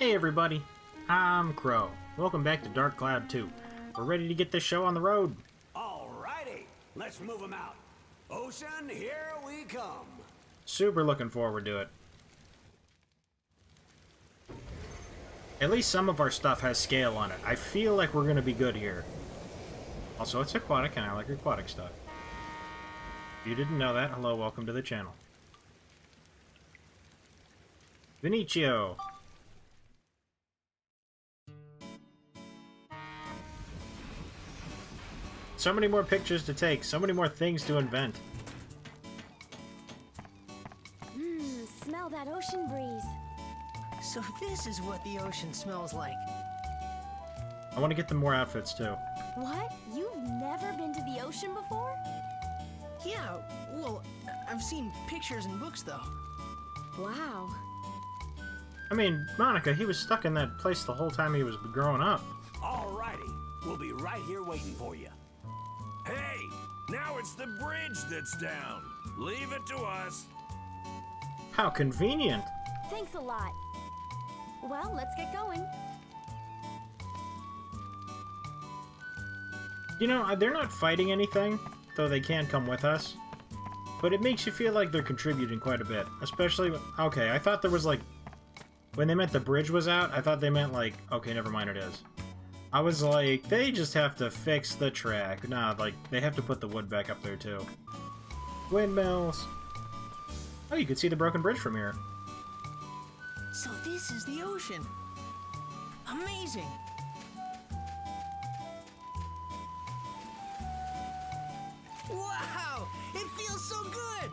Hey everybody, I'm Crow. Welcome back to Dark Cloud 2. We're ready to get this show on the road. Alrighty, let's move them out. Ocean, here we come. Super looking forward to it. At least some of our stuff has scale on it. I feel like we're going to be good here. Also, it's aquatic, and I like aquatic stuff. If you didn't know that, hello, welcome to the channel. Vinicio. So many more pictures to take, so many more things to invent. Smell that ocean breeze. So this is what the ocean smells like. I want to get them more outfits, too. What? You've never been to the ocean before? Yeah, well, I've seen pictures and books, though. Wow. I mean, Monica, he was stuck in that place the whole time he was growing up. Alrighty, we'll be right here waiting for you. Hey, now it's the bridge that's down. Leave it to us. How convenient. Thanks a lot. Well, let's get going. You know, they're not fighting anything, though they can come with us. But it makes you feel like they're contributing quite a bit. Especially, okay, I thought there was like, when they meant the bridge was out, I thought they meant like, okay, never mind, it is. I was like, they just have to fix the track. Nah, like, they have to put the wood back up there too. Windmills. Oh, you can see the broken bridge from here. So this is the ocean. Amazing. Wow, it feels so good.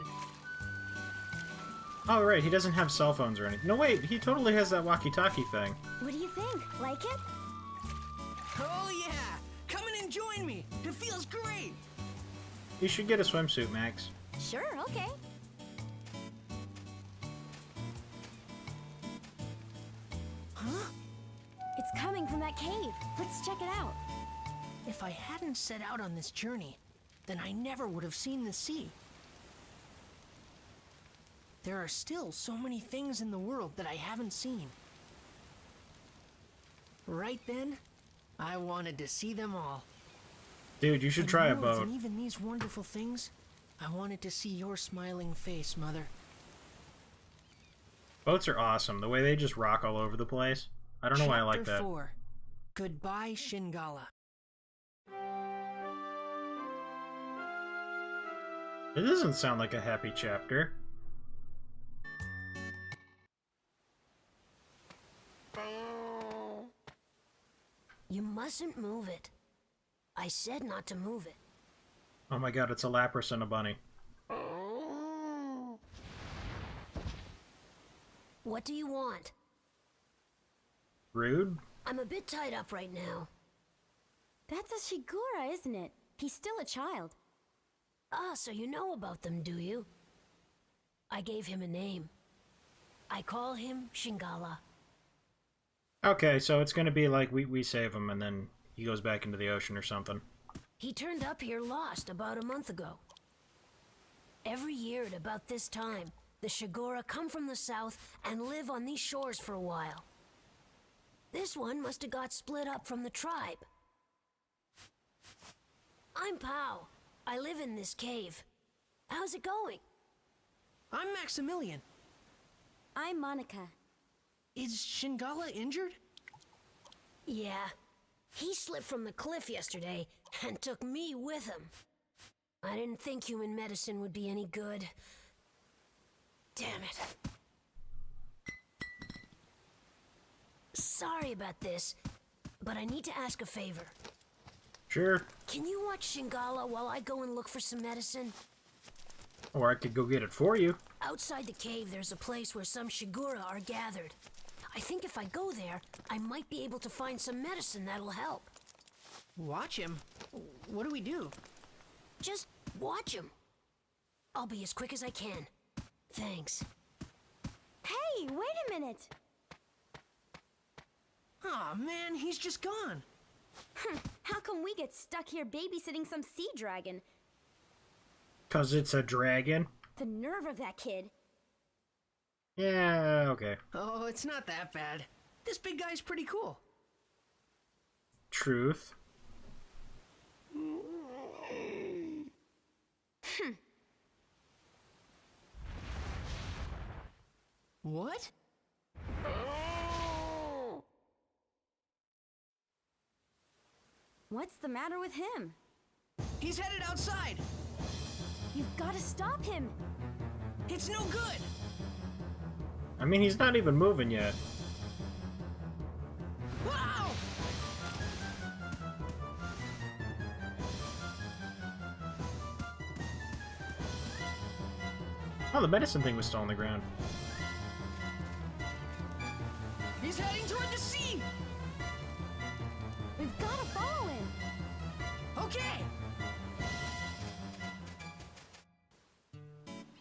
Oh, right, he doesn't have cell phones or anything. No, wait, he totally has that walkie-talkie thing. What do you think? Like it? Oh yeah, come in and join me. It feels great. You should get a swimsuit, Max. Sure, okay. Huh? It's coming from that cave. Let's check it out. If I hadn't set out on this journey, then I never would have seen the sea. There are still so many things in the world that I haven't seen. Right then, I wanted to see them all. Dude, you should try a more boat. than even these wonderful things, I wanted to see your smiling face, Mother. Boats are awesome. The way they just rock all over the place. I don't know why I like that. Chapter 4. Goodbye, Shingala. It doesn't sound like a happy chapter. You mustn't move it. I said not to move it. Oh my god, it's a lapras and a bunny. What do you want? Rude? I'm a bit tied up right now. That's a Shigura, isn't it? He's still a child. Ah, so you know about them, do you? I gave him a name. I call him Shingala. Okay, so it's gonna be like we save him and then he goes back into the ocean or something. He turned up here lost about a month ago. Every year at about this time, the Shigura come from the south and live on these shores for a while. This one must have got split up from the tribe. I'm Pao. I live in this cave. How's it going? I'm Maximilian. I'm Monica. Is Shingala injured? Yeah. He slipped from the cliff yesterday and took me with him. I didn't think human medicine would be any good. Damn it. Sorry about this, but I need to ask a favor. Sure. Can you watch Shingala while I go and look for some medicine? Or I could go get it for you. Outside the cave, there's a place where some Shigura are gathered. I think if I go there, I might be able to find some medicine that'll help. Watch him? What do we do? Just watch him. I'll be as quick as I can. Thanks. Hey, wait a minute. Aw, man, he's just gone. How come we get stuck here babysitting some sea dragon? 'Cause it's a dragon? The nerve of that kid. Yeah, okay. Oh, it's not that bad. This big guy's pretty cool. Truth. What? What's the matter with him? He's headed outside. You've got to stop him. It's no good. I mean, he's not even moving yet. Wow! Oh, the medicine thing was still on the ground. He's heading toward the sea. We've got to follow him. Okay.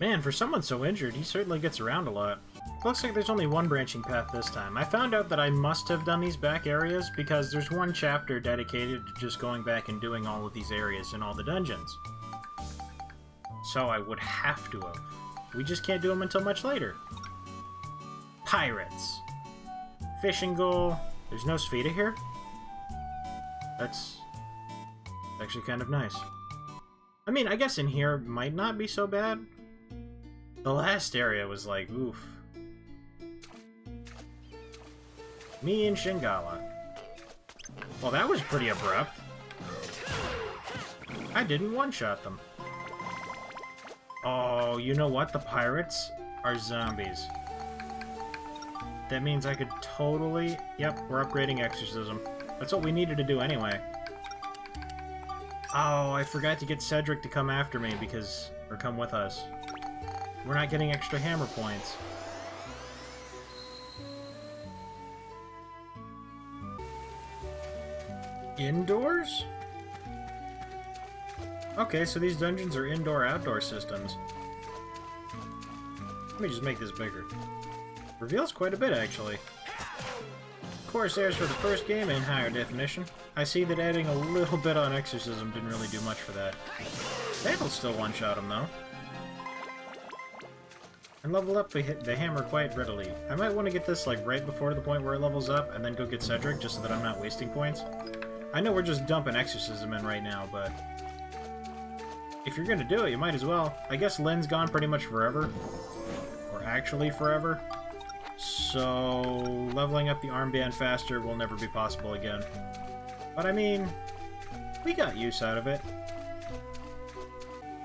Man, for someone so injured, he certainly gets around a lot. Looks like there's only one branching path this time. I found out that I must have done these back areas because there's one chapter dedicated to just going back and doing all of these areas in all the dungeons. So I would have to have. We just can't do them until much later. Pirates. Fishing goal. There's no Spheda here? That's actually kind of nice. I mean, I guess in here might not be so bad. The last area was like, oof. Me and Shingala. Well, that was pretty abrupt. I didn't one-shot them. Oh, you know what? The pirates are zombies. That means I could totally... Yep, we're upgrading Exorcism. That's what we needed to do anyway. Oh, I forgot to get Cedric to come after me because... Or come with us. We're not getting extra hammer points. Indoors? Okay, so these dungeons are indoor-outdoor systems. Let me just make this bigger. Reveals quite a bit, actually. Corsairs for the first game in higher definition. I see that adding a little bit on Exorcism didn't really do much for that. That'll still one-shot him, though. And level up the hammer quite readily. I might want to get this, like, right before the point where it levels up, and then go get Cedric, just so that I'm not wasting points. I know we're just dumping Exorcism in right now, but... if you're gonna do it, you might as well. I guess Lynn's gone pretty much forever. Or actually forever. So... leveling up the armband faster will never be possible again. But I mean... we got use out of it.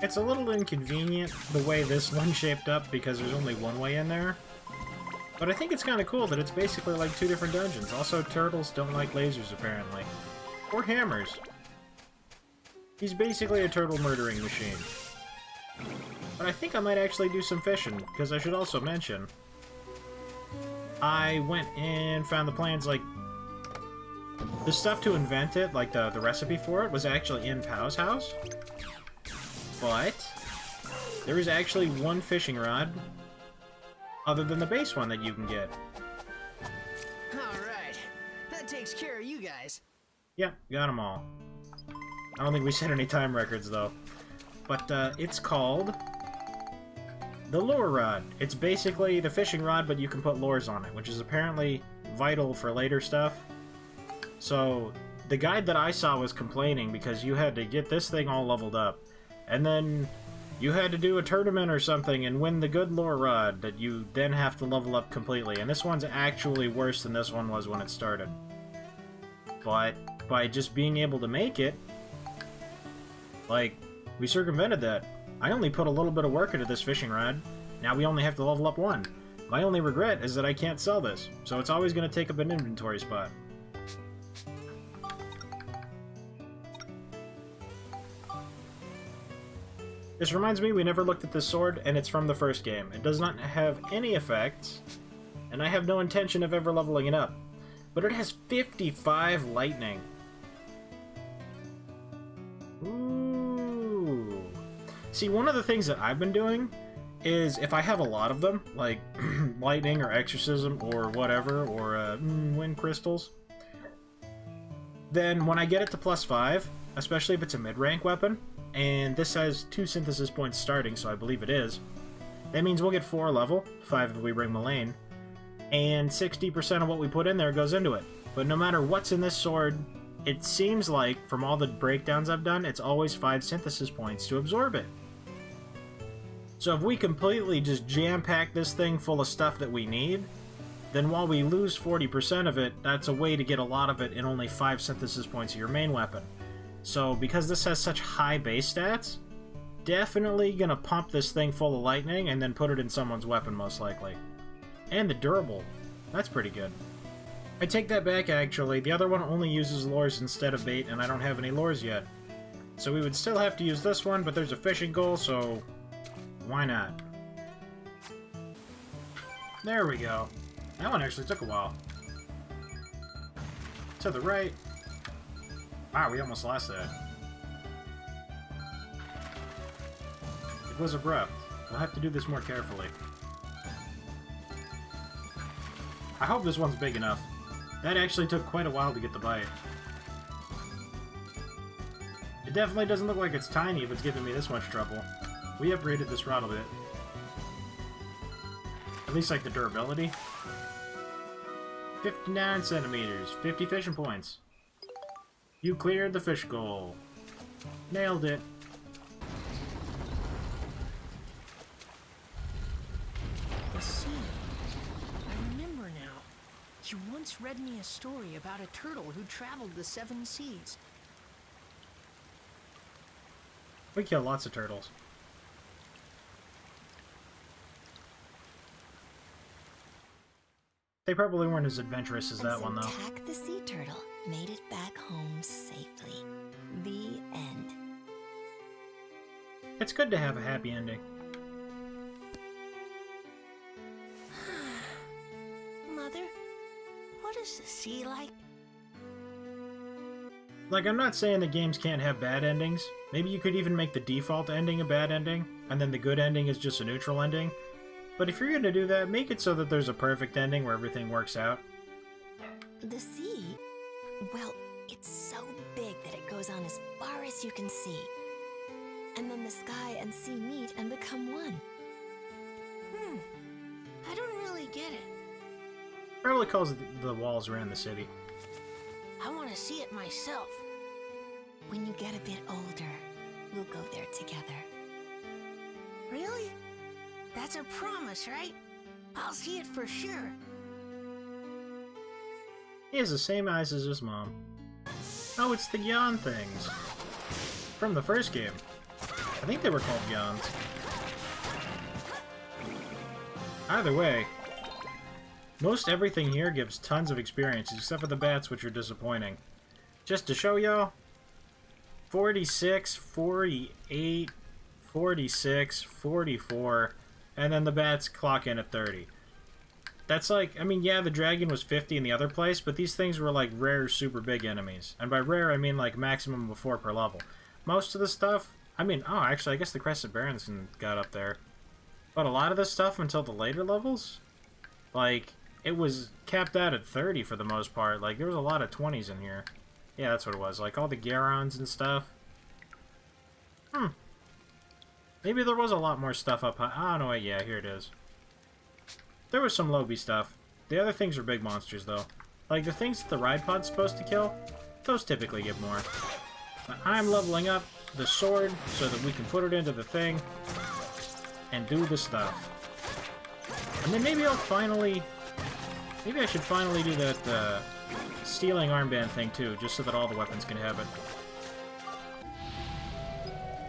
It's a little inconvenient the way this one's shaped up because there's only one way in there. But I think it's kind of cool that it's basically like two different dungeons. Also, turtles don't like lasers, apparently. Or hammers. He's basically a turtle murdering machine. But I think I might actually do some fishing, because I should also mention... I went and found the plans, like... the stuff to invent it, like the recipe for it, was actually in Pow's house. But... there is actually one fishing rod, other than the base one that you can get. Alright. That takes care of you guys. Yep, got them all. I don't think we set any time records, though. But, it's called... the lure rod. It's basically the fishing rod, but you can put lures on it, which is apparently vital for later stuff. So, the guide that I saw was complaining because you had to get this thing all leveled up. And then you had to do a tournament or something and win the good lure rod that you then have to level up completely. And this one's actually worse than this one was when it started. But by just being able to make it, like, we circumvented that. I only put a little bit of work into this fishing rod. Now we only have to level up one. My only regret is that I can't sell this, so it's always going to take up an inventory spot. This reminds me, we never looked at this sword, and it's from the first game. It does not have any effects, and I have no intention of ever leveling it up. But it has 55 lightning. Ooh. See, one of the things that I've been doing is if I have a lot of them, like lightning or exorcism or whatever, or wind crystals, then when I get it to +5, especially if it's a mid-rank weapon, and this has 2 synthesis points starting, so I believe it is, that means we'll get 4 level, 5 if we bring Mullane, and 60% of what we put in there goes into it. But no matter what's in this sword, it seems like, from all the breakdowns I've done, it's always 5 synthesis points to absorb it. So if we completely just jam-pack this thing full of stuff that we need, then while we lose 40% of it, that's a way to get a lot of it in only 5 synthesis points of your main weapon. So because this has such high base stats, definitely gonna pump this thing full of lightning and then put it in someone's weapon most likely. And the durable. That's pretty good. I take that back actually, the other one only uses lures instead of bait and I don't have any lures yet. So we would still have to use this one, but there's a fishing goal, so why not? There we go. That one actually took a while. To the right. Wow, we almost lost that. It was abrupt. We'll have to do this more carefully. I hope this one's big enough. That actually took quite a while to get the bite. It definitely doesn't look like it's tiny if it's giving me this much trouble. We upgraded this rod a bit. At least like the durability. 59 centimeters, 50 fishing points. You cleared the fish goal. Nailed it. The sea. I remember now. You once read me a story about a turtle who traveled the 7 seas. We killed lots of turtles. They probably weren't as adventurous as that one, though. Tack the sea turtle made it back home safely. The end. It's good to have a happy ending. Mother, what is the sea like? Like, I'm not saying the games can't have bad endings. Maybe you could even make the default ending a bad ending, and then the good ending is just a neutral ending. But if you're gonna do that, make it so that there's a perfect ending where everything works out. The sea? Well, it's so big that it goes on as far as you can see. And then the sky and sea meet and become one. I don't really get it. Probably calls the walls around the city. I want to see it myself. When you get a bit older, we'll go there together. Really? That's a promise, right? I'll see it for sure. He has the same eyes as his mom. Oh, it's the yawn things. From the first game. I think they were called yawns. Either way, most everything here gives tons of experience, except for the bats, which are disappointing. Just to show y'all, 46, 48, 46, 44, and then the bats clock in at 30. That's like, I mean, yeah, the dragon was 50 in the other place, but these things were like rare, super big enemies. And by rare, I mean like maximum of 4 per level. Most of the stuff, I mean, oh, actually, I guess the Crescent Barons got up there. But a lot of this stuff until the later levels, like, it was capped out at 30 for the most part. Like, there was a lot of 20s in here. Yeah, that's what it was. Like, all the Garons and stuff. Maybe there was a lot more stuff up high. Oh, no, wait, yeah, here it is. There was some Lobby stuff. The other things are big monsters, though. Like, the things that the ride pod's supposed to kill, those typically give more. But I'm leveling up the sword so that we can put it into the thing and do the stuff. And then maybe I'll finally... Maybe I should finally do that stealing armband thing, too, just so that all the weapons can have it.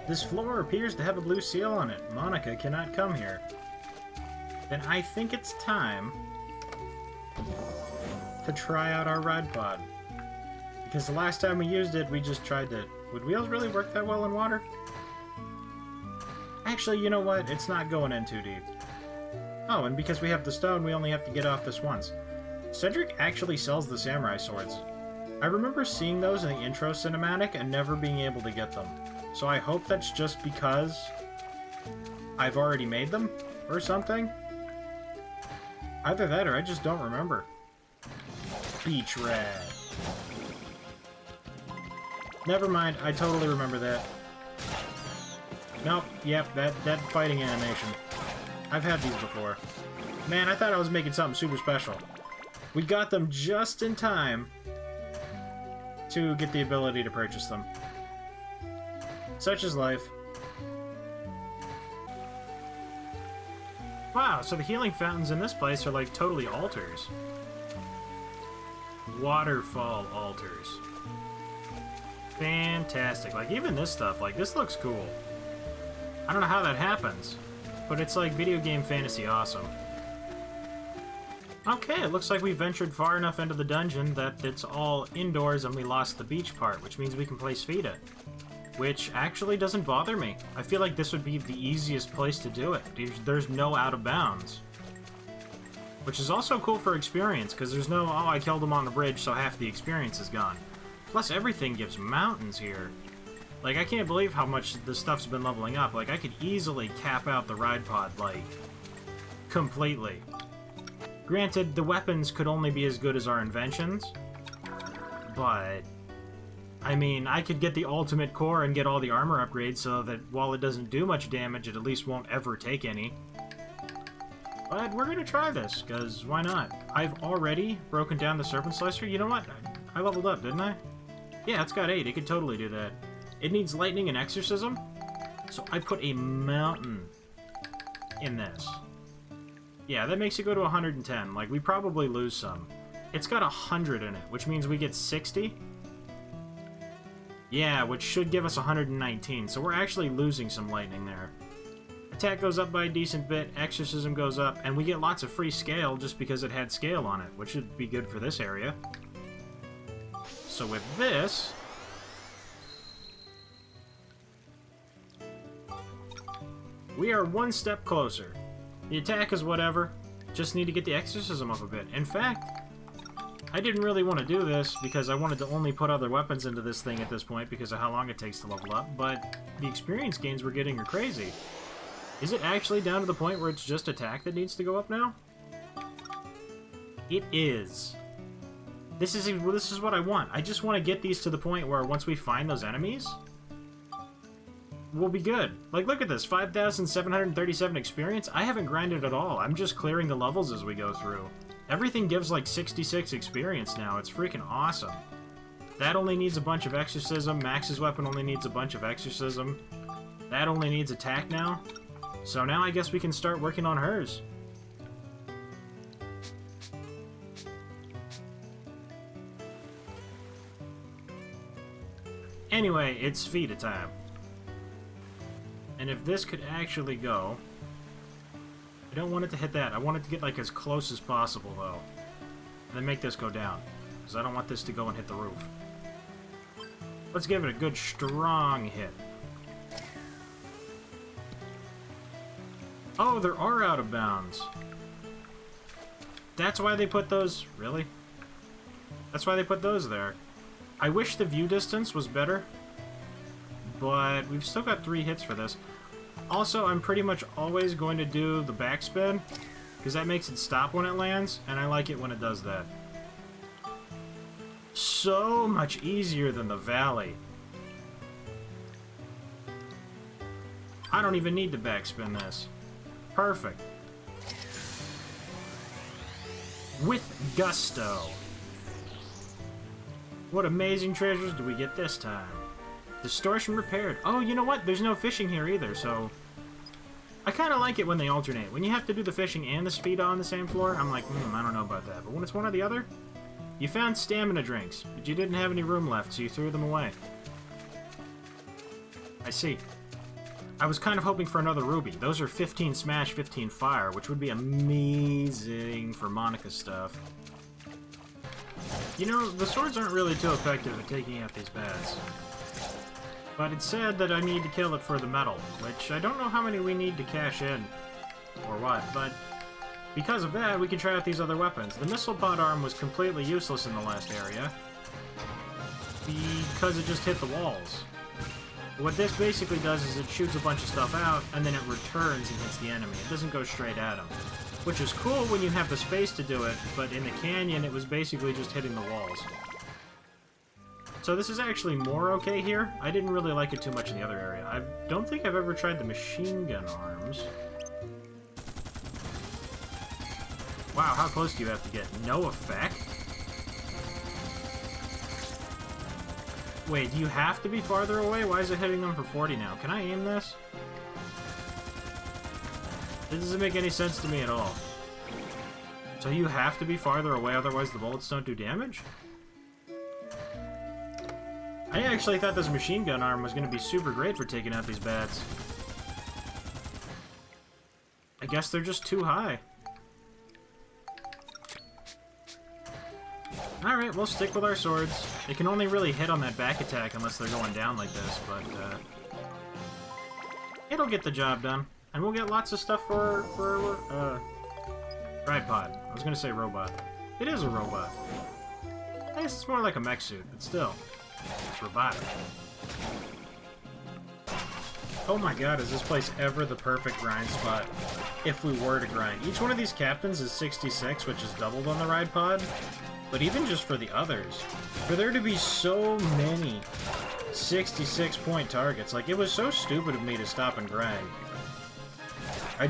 This floor appears to have a blue seal on it. Monica cannot come here. Then I think it's time to try out our ride pod. Because the last time we used it, we just tried to... Would wheels really work that well in water? Actually, you know what? It's not going in too deep. Oh, and because we have the stone, we only have to get off this once. Cedric actually sells the samurai swords. I remember seeing those in the intro cinematic and never being able to get them. So I hope that's just because I've already made them, or something. Either that, or I just don't remember. Beach rat. Never mind, I totally remember that. Nope, yep, that fighting animation. I've had these before. Man, I thought I was making something super special. We got them just in time to get the ability to purchase them. Such is life. Wow, so the healing fountains in this place are like totally altars. Waterfall altars. Fantastic. Like, even this stuff, like, this looks cool. I don't know how that happens, but it's like video game fantasy awesome. Okay, it looks like we ventured far enough into the dungeon that it's all indoors and we lost the beach part, which means we can place feet in. Which actually doesn't bother me. I feel like this would be the easiest place to do it. There's no out of bounds. Which is also cool for experience, because there's no, oh, I killed him on the bridge, so half the experience is gone. Plus, everything gives mountains here. Like, I can't believe how much the stuff's been leveling up. Like, I could easily cap out the ride pod, like, completely. Granted, the weapons could only be as good as our inventions, but I mean, I could get the ultimate core and get all the armor upgrades so that while it doesn't do much damage, it at least won't ever take any. But we're gonna try this, because why not? I've already broken down the Serpent Slicer. You know what? I leveled up, didn't I? Yeah, it's got 8. It could totally do that. It needs lightning and exorcism, so I put a mountain in this. Yeah, that makes it go to 110. Like, we probably lose some. It's got 100 in it, which means we get 60. Yeah, which should give us 119, so we're actually losing some lightning there. Attack goes up by a decent bit, exorcism goes up, and we get lots of free scale just because it had scale on it, which should be good for this area. So with this, we are one step closer. The attack is whatever, just need to get the exorcism up a bit. In fact, I didn't really want to do this because I wanted to only put other weapons into this thing at this point because of how long it takes to level up, but the experience gains we're getting are crazy. Is it actually down to the point where it's just attack that needs to go up now? It is. This is what I want. I just want to get these to the point where once we find those enemies, we'll be good. Like, look at this, 5,737 experience. I haven't grinded at all. I'm just clearing the levels as we go through. Everything gives like 66 experience now. It's freaking awesome. That only needs a bunch of exorcism. Max's weapon only needs a bunch of exorcism. That only needs attack now. So now I guess we can start working on hers. Anyway, it's Vita time. And if this could actually go... I don't want it to hit that. I want it to get like as close as possible, though. And then make this go down. Because I don't want this to go and hit the roof. Let's give it a good, strong hit. Oh, there are out of bounds. That's why they put those... Really? That's why they put those there. I wish the view distance was better. But we've still got 3 hits for this. Also, I'm pretty much always going to do the backspin, because that makes it stop when it lands, and I like it when it does that. So much easier than the valley. I don't even need to backspin this. Perfect. With gusto. What amazing treasures do we get this time? Distortion repaired. Oh, you know what? There's no fishing here either, so... I kind of like it when they alternate. When you have to do the fishing and the speed on the same floor, I'm like, I don't know about that. But when it's one or the other... You found stamina drinks, but you didn't have any room left, so you threw them away. I see. I was kind of hoping for another ruby. Those are 15 smash, 15 fire, which would be amazing for Monica stuff. You know, the swords aren't really too effective at taking out these bats. But it's said that I need to kill it for the metal, which I don't know how many we need to cash in, or what, but because of that, we can try out these other weapons. The missile pod arm was completely useless in the last area, because it just hit the walls. What this basically does is it shoots a bunch of stuff out, and then it returns and hits the enemy. It doesn't go straight at him, which is cool when you have the space to do it, but in the canyon, it was basically just hitting the walls. So this is actually more okay here. I didn't really like it too much in the other area. I don't think I've ever tried the machine gun arms. Wow, how close do you have to get? No effect? Wait, do you have to be farther away? Why is it hitting them for 40 now? Can I aim this? This doesn't make any sense to me at all. So you have to be farther away, otherwise the bullets don't do damage? I actually thought this machine gun arm was going to be super great for taking out these bats. I guess they're just too high. Alright, we'll stick with our swords. They can only really hit on that back attack unless they're going down like this, but it'll get the job done. And we'll get lots of stuff for ride pod. I was gonna say robot. It is a robot. I guess it's more like a mech suit, but still. It's robotic. Oh my god, is this place ever the perfect grind spot if we were to grind? Each one of these captains is 66, which is doubled on the ride pod. But even just for the others, for there to be so many 66-point targets, like, it was so stupid of me to stop and grind. I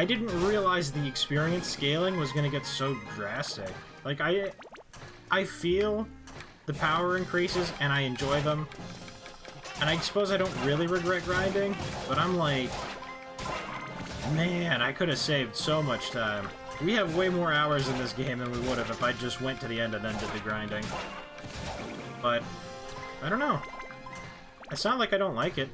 didn't realize the experience scaling was going to get so drastic. Like, I feel the power increases, and I enjoy them. And I suppose I don't really regret grinding, but I'm like, man, I could have saved so much time. We have way more hours in this game than we would have if I just went to the end and then did the grinding. But, I don't know. It's not like I don't like it.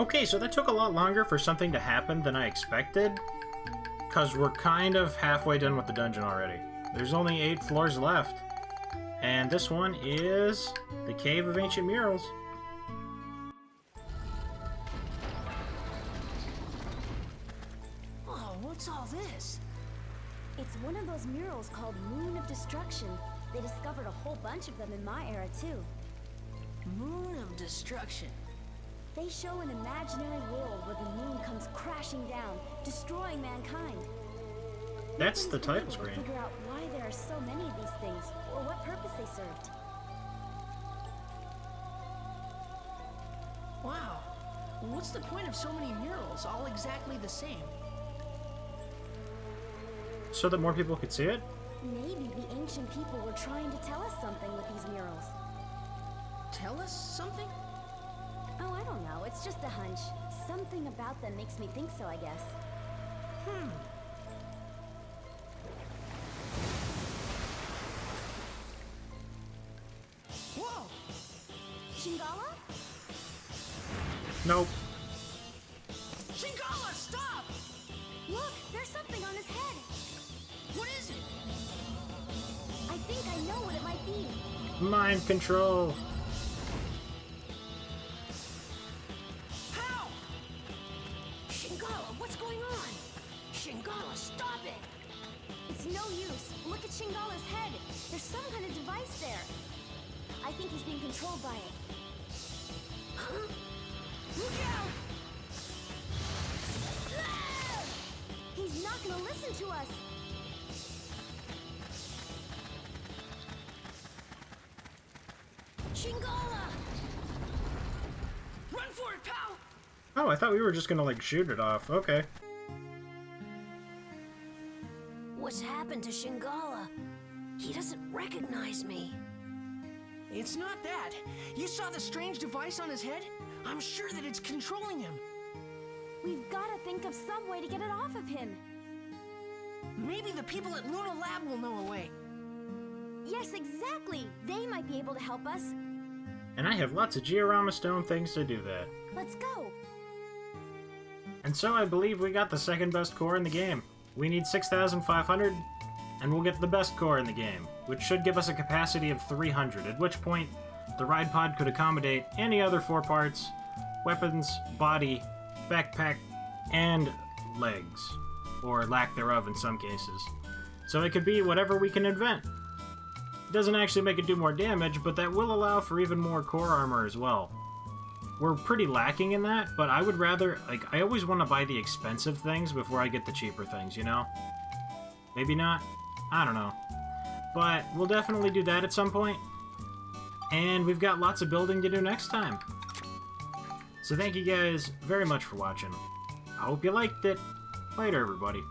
Okay, so that took a lot longer for something to happen than I expected, because we're kind of halfway done with the dungeon already. There's only 8 floors left. And this one is the Cave of Ancient Murals. Oh, what's all this? It's one of those murals called Moon of Destruction. They discovered a whole bunch of them in my era, too. Moon of Destruction. They show an imaginary world where the moon comes crashing down, destroying mankind. That's the Nobody's been title able to screen. figure out why there are so many of these things, or what purpose they served. Wow. What's the point of so many murals, all exactly the same? So that more people could see it? Maybe the ancient people were trying to tell us something with these murals. Tell us something? Oh, I don't know. It's just a hunch. Something about them makes me think so, I guess. Whoa! Shingala? Nope. Shingala, stop! Look, there's something on his head. What is it? I think I know what it might be. Mind control. How? Shingala, what's going on? Shingala, stop it! It's no use. Look at Shingala's head. There's some kind of device there. I think he's being controlled by it. Huh? Look out! Ah! He's not gonna listen to us. Shingala! Run for it, pal! Oh, I thought we were just gonna, like, shoot it off. Okay. What's happened to Shingala? He doesn't recognize me. It's not that. You saw the strange device on his head? I'm sure that it's controlling him. We've gotta think of some way to get it off of him. Maybe the people at Luna Lab will know a way. Yes, exactly. They might be able to help us. And I have lots of Georama Stone things to do that. Let's go. And so I believe we got the second best core in the game. We need 6,500, and we'll get the best core in the game, which should give us a capacity of 300, at which point the ride pod could accommodate any other 4 parts, weapons, body, backpack, and legs, or lack thereof in some cases. So it could be whatever we can invent. It doesn't actually make it do more damage, but that will allow for even more core armor as well. We're pretty lacking in that, but I would rather, like, I always want to buy the expensive things before I get the cheaper things, you know? Maybe not? I don't know. But we'll definitely do that at some point. And we've got lots of building to do next time. So thank you guys very much for watching. I hope you liked it. Later, everybody.